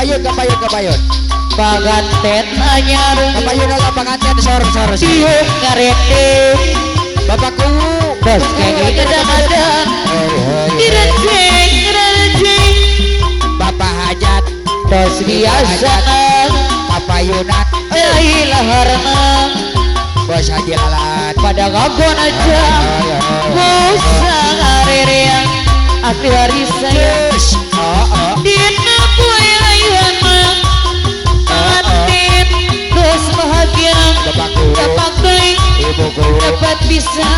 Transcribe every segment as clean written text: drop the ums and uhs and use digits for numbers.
kapayun. Paganten anyar Kapayun lah panganten sor. Diuk ngarete Bapakku. Bos kenging kadang-kadang Direnceng Bapak hajat. Dos biasa Kapayunan. Dailah harna Bos haji lalat. pada ngagon aja Musa ngarereang Akti hari saya Dina kue layana Antin Terus bahagia Bapakku. Dapat baik Ibuku. Dapat bisa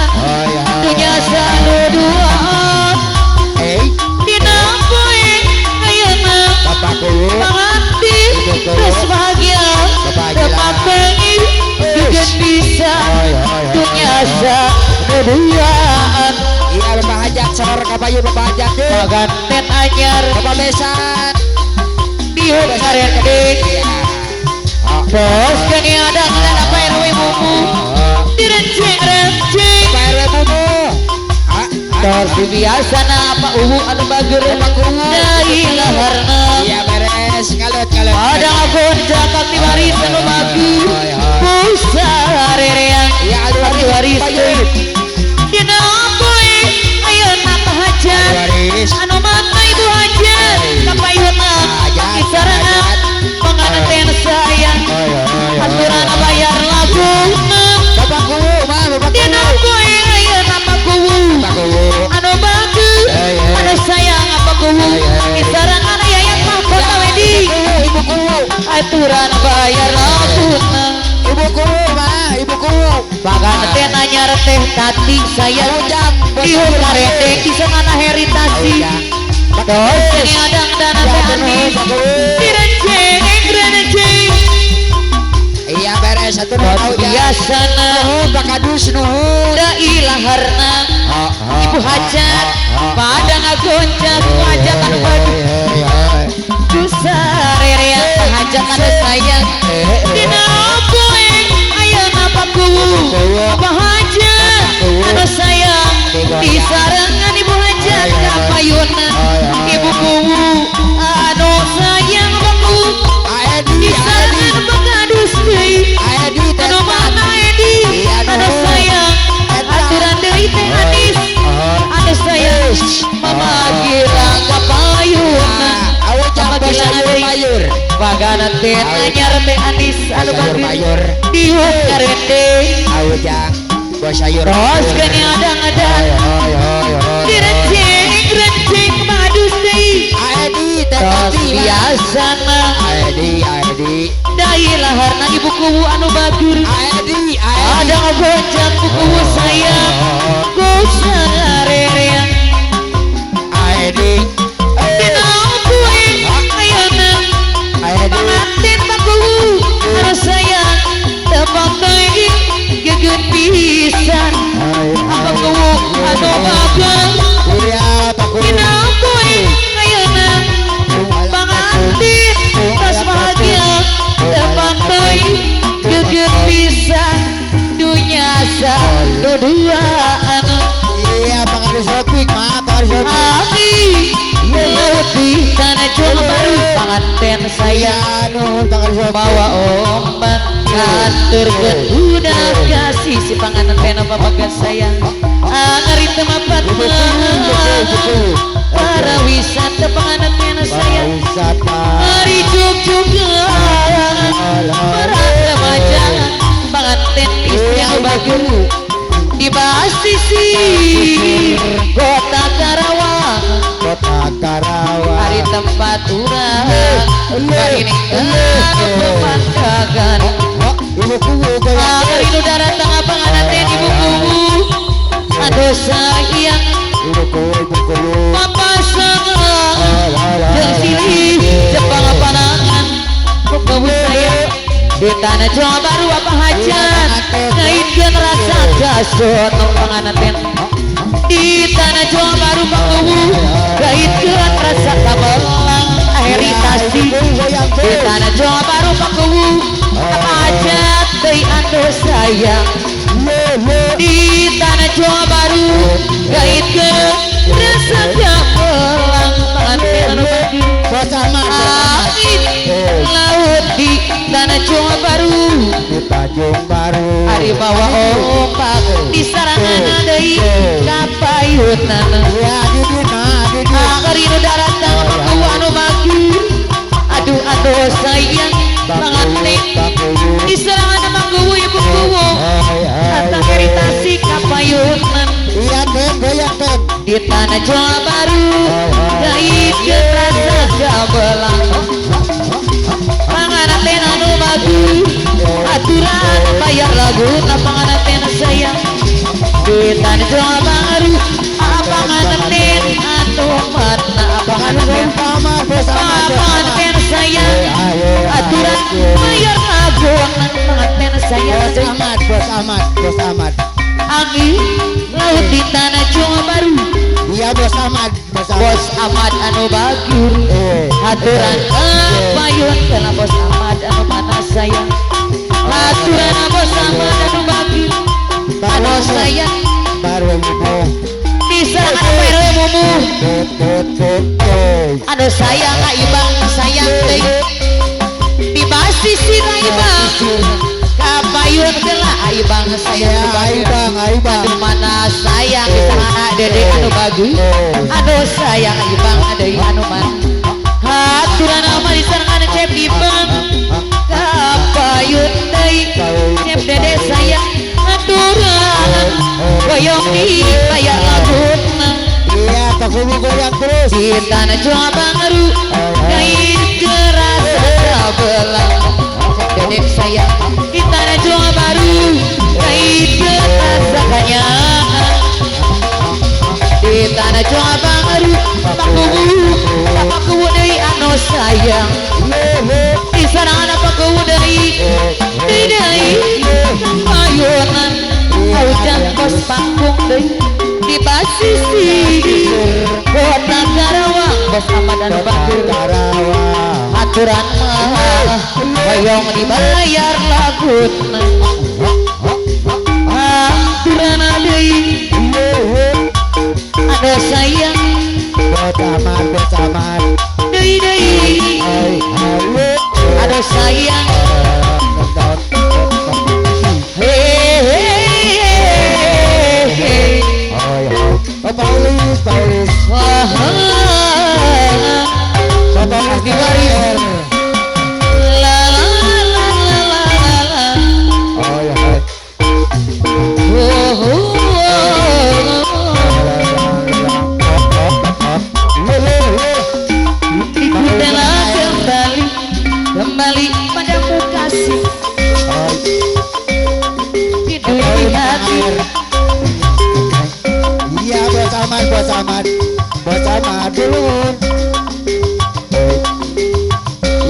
Ya. Dunia satu dua Dina kue layana Bapakku. Antin Terus bahagia Dapat baik Juga bisa Dunia satu dua Iya bapak hajat sor kapayun bapak hajat deh. Paganten anyar Bapak besan. Diuk ngarete Bos kini ada apa RW buku Direnceng Pak RW bubu. Tor biasa apa anu bager Dailah harna Iya beres kalut. Ada gonjak akti waris anu bagus Musa harereang Iya akti waris Dina poe ayo napa hajat waris. Anu mata ibu hajat Kapayun kisarangan pengantin sayang Aturan bayar lagu Bapakku mah Dina poe ayo napa kuwu Anu bagus Anu sayang apa kuwu Kisarangan ayat mahkota wedi Ibuku. Aturan bayar lagu Ibuku mah ibuku. Paganten anyar teh tati saya Diuk karete bisa ngana heritasi Dos ini adang dana teh anis Direnceng Iya beres satu Dos biasana Pakadus nuhun. Dailah harna Ibu hajat Pada ngagoncak Hajat anu baduh Dusa rereang hajat anu sayang Dina poe Aya napa kuwu Apa hajat Anu sayang Disarangan ibu hajat Kapayuna Ibu kuwu Anu sayang apa kuwu Disarangan bakadus deui Anu mana Edi Anu sayang Aturan deui teh anis Anu sayang Mamagira kapayuna Mamagira deui Paganten anyar teh anis anu bagus Diuk karete Awujang bos sayur. Ros kene adang-adang Direnceng badus deui Tos biasana Aedi. Dailah harna ibu kuwu anu bagur Ada ngogojak ku kuwu sayang Kusa ngarereang Dina poe ayana Panganten pak kuwu Anu sayang Tepak deui gegeun pisan Apa kuwu anu bagus Dina poe ayana Panganten tas bahagia Tepak deui gegeun pisan Dunia satu dua anu Iya pengadus Sopik mah pengadus Sopik. Abi Lebih tanah cuma baru Panganten saya Nuhun pengadus Sopik. Bawa ombak Ngaturkeun budak kasih Si panganten apa bagas sayang Angari temapat Para wisata panganten sayang Hari juk-juk Para remaja Panganten istri yang bagus Di Basisi Kota Karawang Hari tempat urang Hari ini pemandangan Hari nu datang panganten ibu kuwu Aduh sayang Papa sangat Jeung silih Jepang panangan Kubu sayang Di tanah Jawa Baru apa hajat Ngaitkeun rasa gasot panganten Di tanah Jawa Baru pakuwu Ngaitkeun rasa kabelang Heritasi Di tanah Jawa Baru pakuwu apa hajat deui anu sayang Di tanah Jawa Baru Ngaitkeun rasa kabelang panganten anu bagus Bosah mah. Amin tanah Jawa Baru di Tanjung Baru ari bawa ombak di sarangan deui kapayunan ya di akarinu daratang pangkuwa anu bagi aduh sayang banget di sarangan mangkuwa ibu kuwo atang iritasi kapayunan iya ten goyang ten di tanah Jawa Baru gaib kerasa gabelang panganan teh anu bagi aturan bayar lagu panganan teh sayang di tanah Jawa Baru panganan teh anu mana panganan teh panganan teh sayang aturan bayar lagu panganan teh sayang bos Ahmad Angin laut di tanah Jawa Baru iya bos Ahmad anu bagus aturan payun kena bos Ahmad anu mana sayang aturan bos Ahmad anu bagus anu sayang baru bisa anu perwe mumu anu sayang ibang sayang teh di basis sina ibang kapayun gelah ibang sayang Aibang mana sayang kita anak dede anu bagus aduh sayang ibang ada anu man aturan ama disarangan cep ibang kapayun deui cep dede sayang aturan goyong di bayar laguna iya takumi goyang terus di tanah Jawa Baru gaib kerasa gabelang dede sayang di tanah Jawa Baru gaib kerasa kanyangan di tanah Jawa Baru pakuwu deui anu sayang di sarangan pakuwu deui kapayunan hujan bos panggung deui di basisi kota Karawang bos Ahmad anu bagus aturan mah hoyong dibayar laguna aturan deui ada sayang bos Ahmad deui ada sayang Paulis wah Paulis di Warir la la la la la la oh ya ikutlah kembali padamu kasih di dunia hati iya bos Ahmad dulu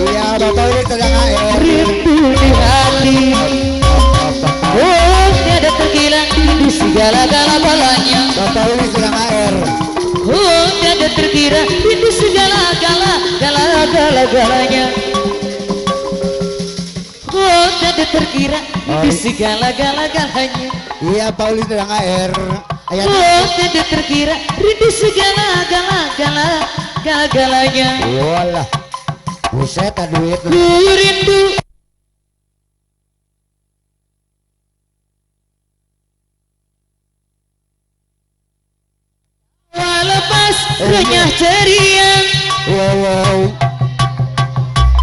iya bapak ini sedang air rindu di hati oh tiada tergila di segala-galanya bapak ini sedang air oh tiada terkira di segala-galanya oh tiada terkira di segala-galanya iya Paulis sedang air ayat oh tiada terkira di segala-galanya walah buset duit ku rindu lepas renyah ceria wow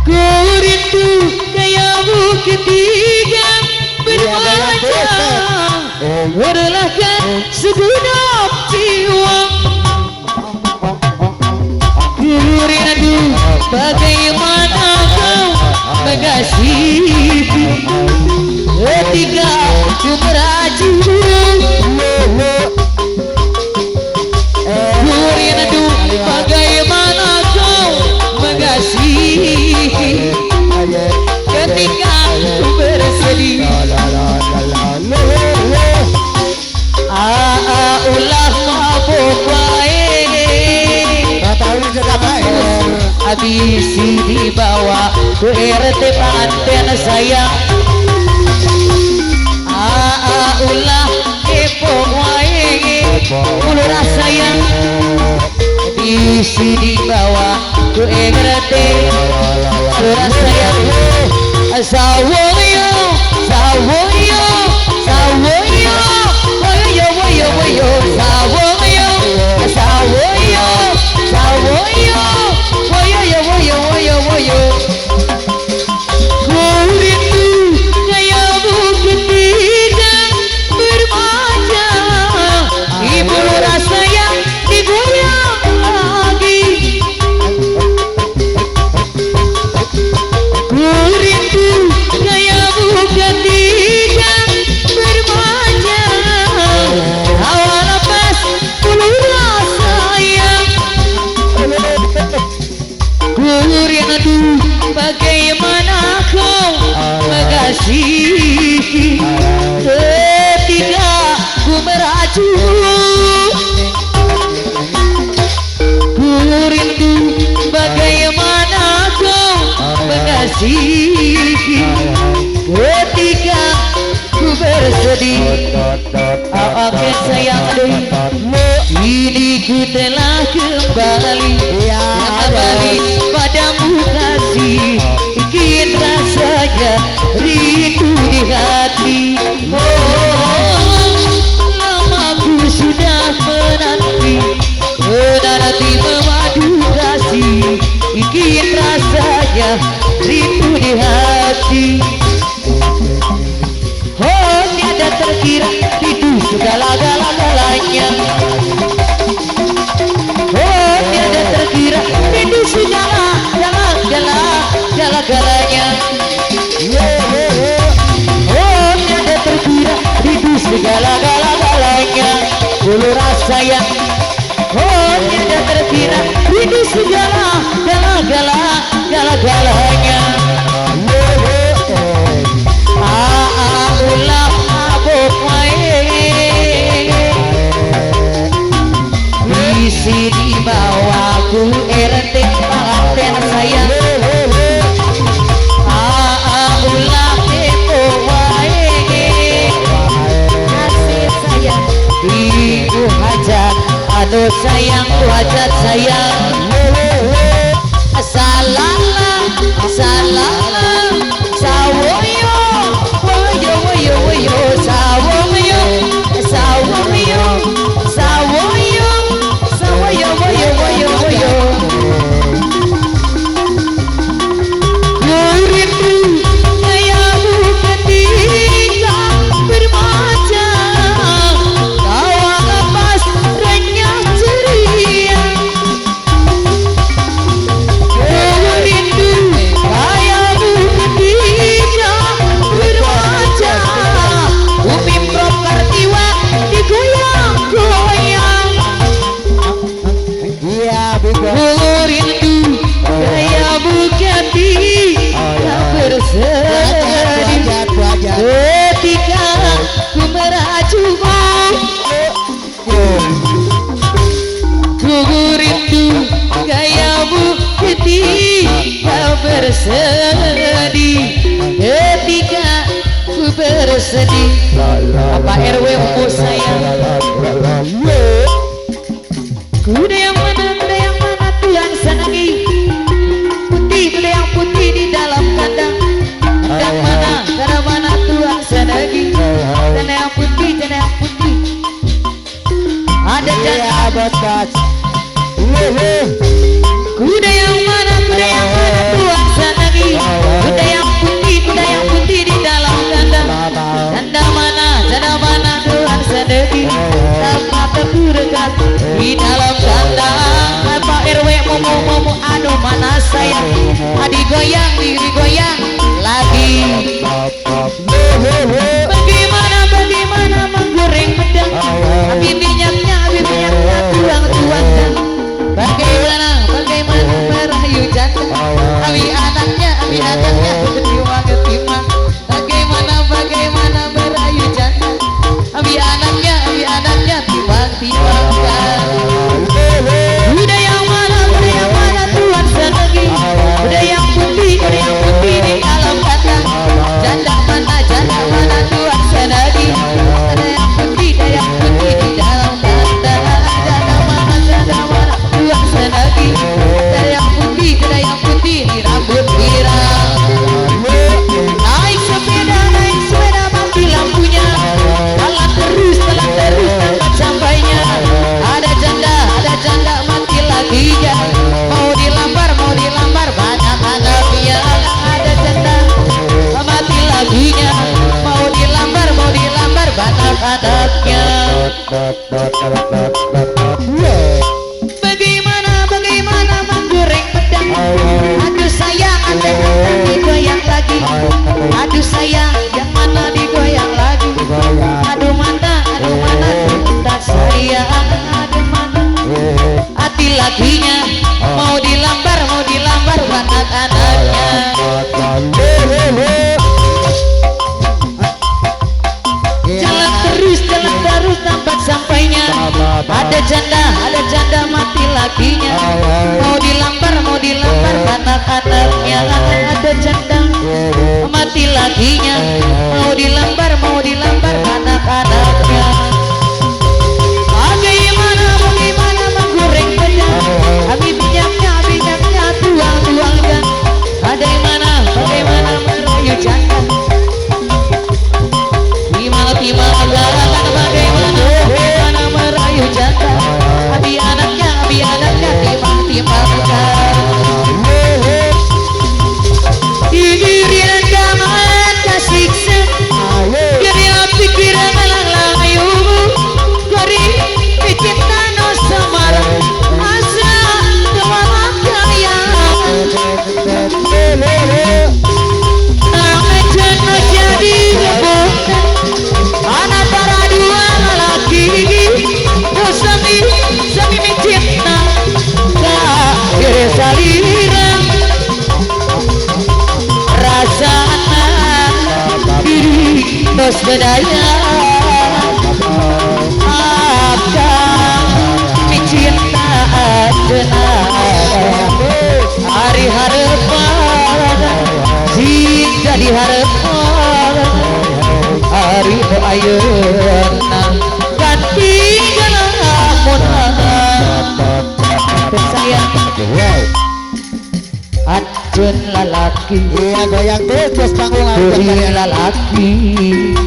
ku rindu gaya bukit tiga bermacam berlahkan segenap jiwa ku rindu bagaimana kau mengasihi ketika ku merajuk ku rindu bagaimana kau mengasihi ketika ku bersedih ulah mabuk wae habisi dibawa ke RT pengantin sayang ulah kepo wae ulurah sayang habisi dibawa ke RT ulurah sayang Sawoyo, sawoyo, sawoyo, woyo, woyo, woyo, sawoyo, sawoyo, sawoyo, woyo, woyo, woyo, woyo. Ku rindu gaya bukit tidak bermanja, ibu rasa yang digoyang lagi. Ku rindu gaya bukan tidak bermanja, hawa lepas bulu rasa yang. Ku rindu bagaimana kau mengasihi ketika ku merajuk. Ku rindu bagaimana kau mengasihi ketika ku bersedih. Oke sayang deh, kini ku telah kembali padamu kasih, bikin rasanya rindu di hati. Oh, lama ku sudah menanti memadu kasih, bikin rasanya rindu di hati. Oh, tiada terkira itu segala-galanya. Oh, tiada terkira itu segala-galanya. Oh, tiada terkira itu segala-galanya. Bulu rasa yang. Oh, tiada terkira itu segala-galanya. Ulah abuk wae di sini bawaku RT pengantin sayang. Ulah kepo wae kasih sayang ibu hajat, aduh sayang ku hajat sayang. Salala, salala, sawoyo, woyo, woyo, woyo, sawoyo, sawoyo, sawoyo, sawoyo, woyo, woyo, woyo. Ku rindu gayamu ketika bermanja, tawa lepas renyah ceria. Ketika ku merajumu, ku rindu gayamu ketika bersedih. Ketika ku bersedih, Bapak RW umur saya. Kuda yang mana Tuhan senangi, putih kuda yang putih di dalam kandang. Kandang mana Tuhan senangi, tanah yang putih, tanah yang putih. Ada jangan kuda yang mana Tuhan senangi, kuda yang putih di dalam kandang. Kandang mana Tuhan senangi, tanpa terdekat di dalam kandang. Pak RW momo aduh mana saya, adik goyang diri goyang lagi. Bagaimana menggoreng pedang, habis minyaknya tuang-tuangkan. Bagaimana merayu jantan, abi anaknya ketima. Bagaimana merayu jantan, abi anaknya timbang-timbangkan. Kuda yang mana Tuhan senangi, kuda yang putih di dalam kandang. Janda mana Tuhan senangi, ada yang putih di dalam kandang. Janda mana Tuhan senangi, ada yang putih di rambut pirang. Bagaimana menggoreng pedang. Aduh sayang, ada kata digoyang lagi. Aduh sayang, yang mana digoyang lagi. Aduh mana cinta sayang. Aduh mana hati lakinya. Mau dilambar anak-anaknya. Jalan terus tampak sampainya. Ada janda mati lakinya. Mau dilambar anak-anaknya. Ada janda mati lakinya. Mau dilambar anak-anaknya. Bagaimana menggoreng pedang. Minyaknya tuang-tuangkan. Bagaimana merayu janda. Bagaimana merayu janda. Abi anaknya timang-timangkan. Dirian gaman kasiksa. Kira pikiran layu. Gori picinta no samara. Asa kemana kaya. Jono jadi rebutan. Anak para dua lelaki. Oh sami mencinta. Gak kira salirang. Rasana diri tos bedaya. Akan mencinta ajenah. Hari harapan cinta di harapan. Hari ayeuna ganti galamun sayang. Acun lalaki. Iya goyang terus panggung Duri lalaki.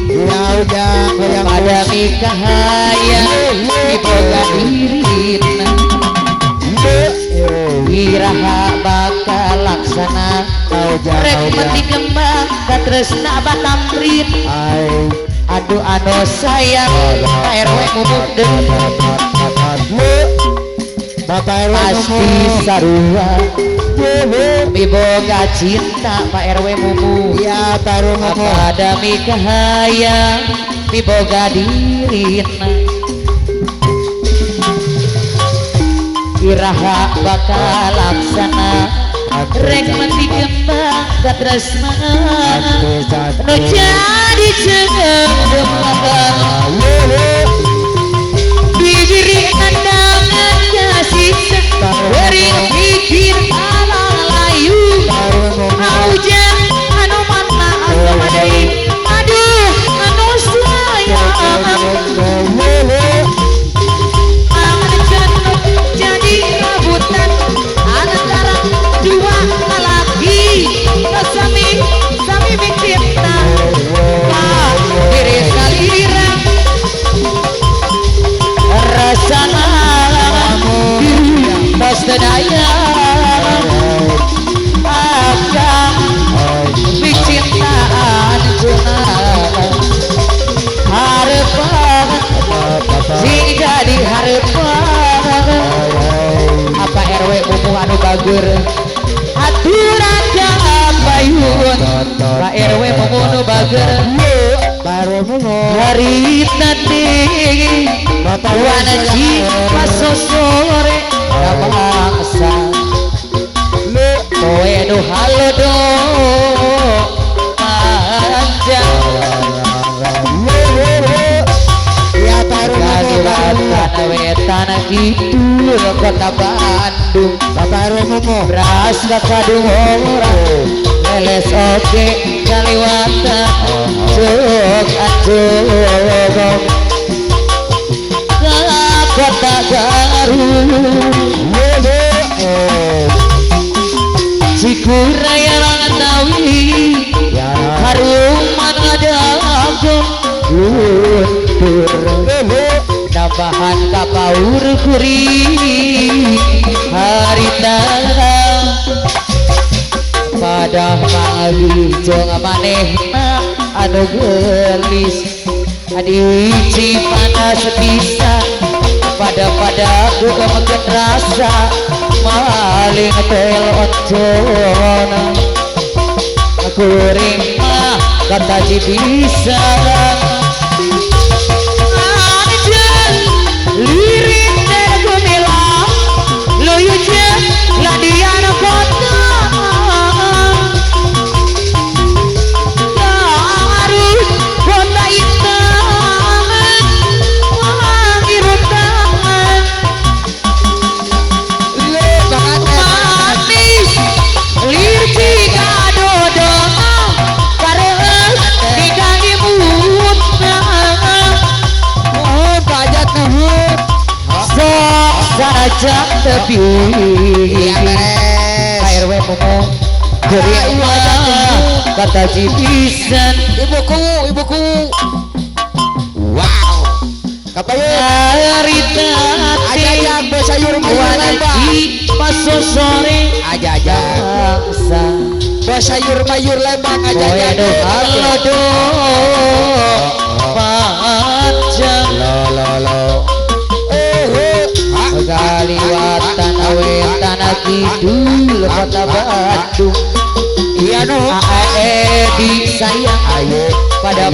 Iya udah goyang Pada mikahaya diboga dirina. Wiraha bakal laksana. Rek mati kembang katresna batamrin. Aduh anu sayang Pak RW mumuk deui. Bapak RW Pasti sarua miboga cinta Pak RW mumu. Iya Pak RW mumu. Pada mikahaya miboga dirina. Iraha bakal laksana. Rek mati kembang katresna. Nu jadi cendemangan. Bibiri kandangan kasih. Beri pikir alang layu. Aujan anu mana asa madai. Aduh anu sayang. Jadi rebutan antara dua lelaki. Sami mencinta. Diri salirang. Rasana tos daya. Akan mencintaan junah. Harapan sing jadi harapan. Apa RW umuh anu bager. Aturan bayun. Pak RW umuh anu bager. Pak RW mumu. Hari tadi wana pas sore bangsa. Kowe do halo do panjang. Iya Pak RW mumu. Wetan gitu kota Bandung. Bapak RW mumu. Beras kakadung orang. Leles oke kaliwata. Cuk acuk kota Garut. Cikuraya Rangandawi. Haruman ngadagung luntur. Nambahan kapaur kuri harita. Pada pagi jong manehna anu gelis. Adici panas bisa pada aku makin rasa maling tel oncon aku rimah kata bisa anjan lirik dan gemilang lo yuja ladiana kota harus kota hitam wangi rutangan Le banget manis lirki kadodo kareus digangi mutna mohon pajak nuhun. sok saja tepi Iya beres. KRW momo gering kata jibisan Ibuku. Wow. Kapayo. harita Aja yang bersayur mayur lembang. wanagi paso sore Aja. bangsa Bersayur mayur lembang aja. Halo do panjang Lo. kaliwatan awe tanah kidul kota Bandung Iya no. di sayang Ayo. pada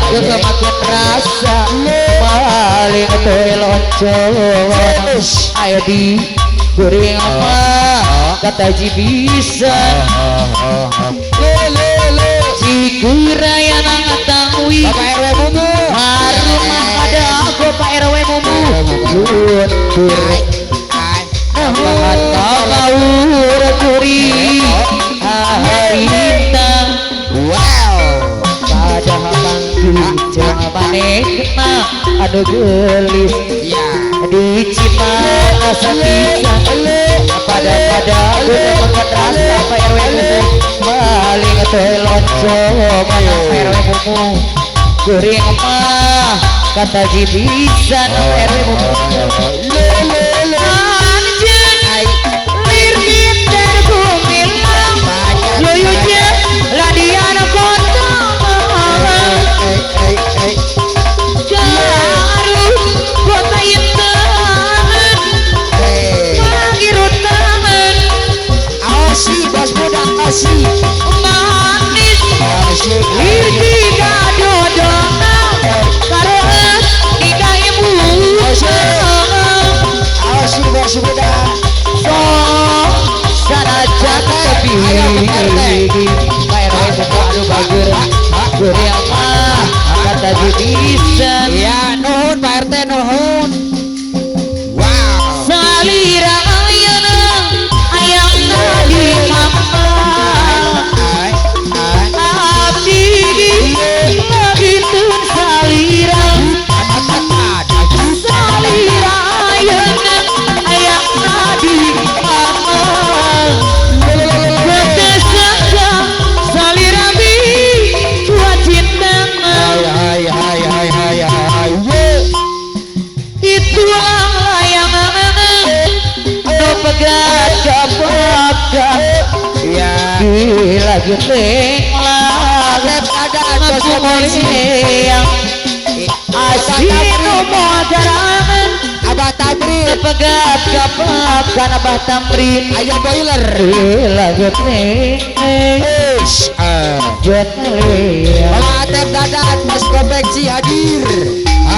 juga makin rasa paling telonco ayo di goreng apa kata bisa Le. cikura yang ngetahui Bapak RW Mumu. harum ada aku Pak RW mumu luntur kaur kuri harita Wow. pada manggi jangan panekna ada gelis Ya. dicita asa bisa pada udah makan rasa Pak RW mumu maling telonco mana Pak RW mumu goreng mah kata bisa RW mumu anjing lirkin dan gumilang yoyonya ladiana kota garut kota hitam wangi rutangan Aosi bos budak Aosi. manis lirki kadodona kareus digawe Aosi bos budak. sok sanajan tepi Pak RW buku anu bager goreng mah kata jibisan Ya nuhun Pak RT nuhun. Wow. salira ayeuna ayamna di mama abdi ngagitun salira ayeuna ayamna di mama Berdesaka salira bi buat cinta itulah layangan anu pegat kapakak Ya. gila geteng Adep ada bos yang asino modern Abah Tamrin. pegat kapakan abah tamrin Ayah boiler. gila geteng jetleang Bang Atep Dadan Mas Konveksi hadir.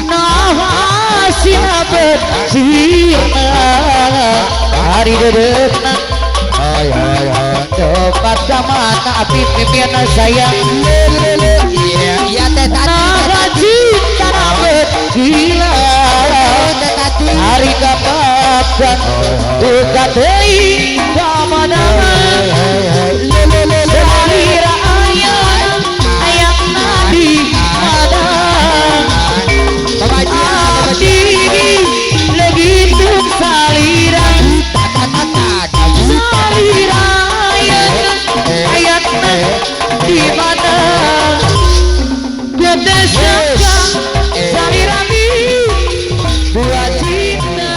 nah sinabet sirna hari dedekna cepat kamana api pipiana sayang Iya teh tadi. naga cinta nabet gila Teh tadi. hari kapakan buka deui kamana salira ayam nadi madang abdi lagi tuk salira ayatna di mana gede saka salirami buat cinta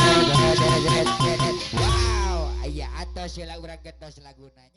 Wow, iya atos sila urang getos lagunanya.